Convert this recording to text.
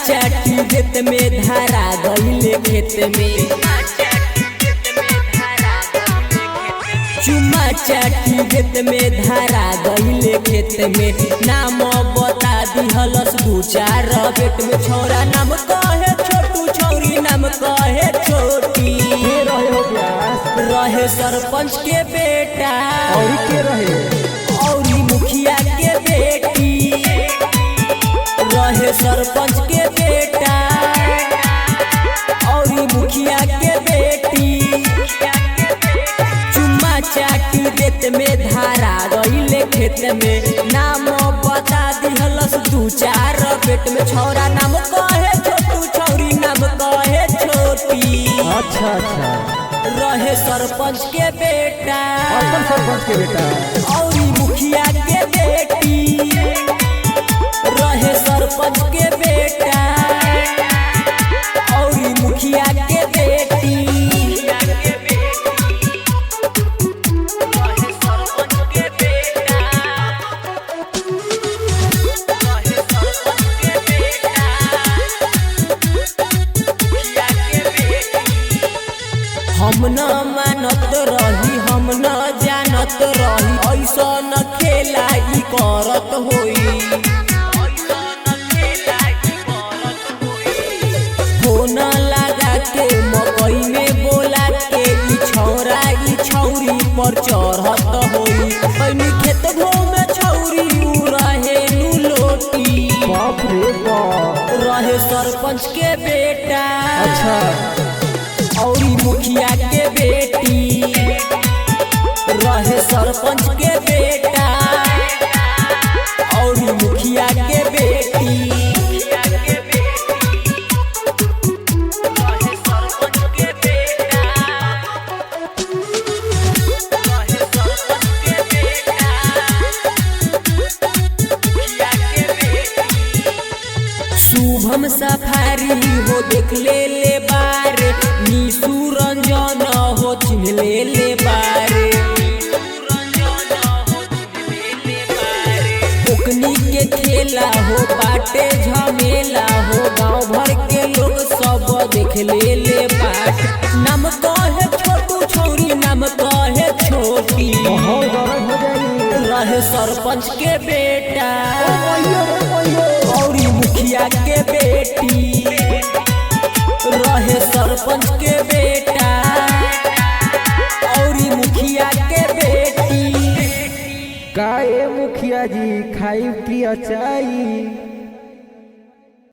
चाटी खेत में धारा गईले खेत में, चुमा चाटी खेत में धारा गईले खेत में। नाम बता दिहलस दू चार बेट में, छौरा नाम कहे छोटू छौरी नाम कहे छोटी। रहे सरपंच के बेटा और के रहे औरी मुखिया के बेटी, रहे सरपंच के बेटा औरी मुखिया के बेटी। चुम्मा चाटी देत में धारा गईले खेत में, नाम बता दिहलस दू चार बेट में, छौरा नाम कहे छोटू छौरी नाम कहे छोटी। अच्छा अच्छा रहे सरपंच के बेटा अपन सरपंच के बेटा औरी मुखिया के बेटी, रहे सरपंच के बेटा औरी मुखिया के बेटी। हम न मानत रही हम न जानत रही, ऐसा न खेला ई करत होई। फोन लगा के मकई में बोला के ई छौरा ई छौरी पर चढ़त होई। कहीं खेत में छौरी उ रहे लोटी, बाप रे बाप। रहे सरपंच के बेटा अच्छा औरी मुखिया के बेटी, रहे सरपंच के बेटा औरी मुखिया के बेटी। शुभम सफारी हो देख ले बार, निशु रंजन हो चिन्ह ले बारे। ओकनी के खेला हो बाटे झमेला हो, गाँव भर के लोग सब देख ले बाट। नाम कहे छोटू छौरी नाम कहे छोटी, बहुत गरज हो जाएगी। रहे सरपंच के बेटा औरी मुखिया के बेटी, रहे सरपंच के बेटा औरी मुखिया के बेटी। का ए मुखिया जी खाई की अचाई।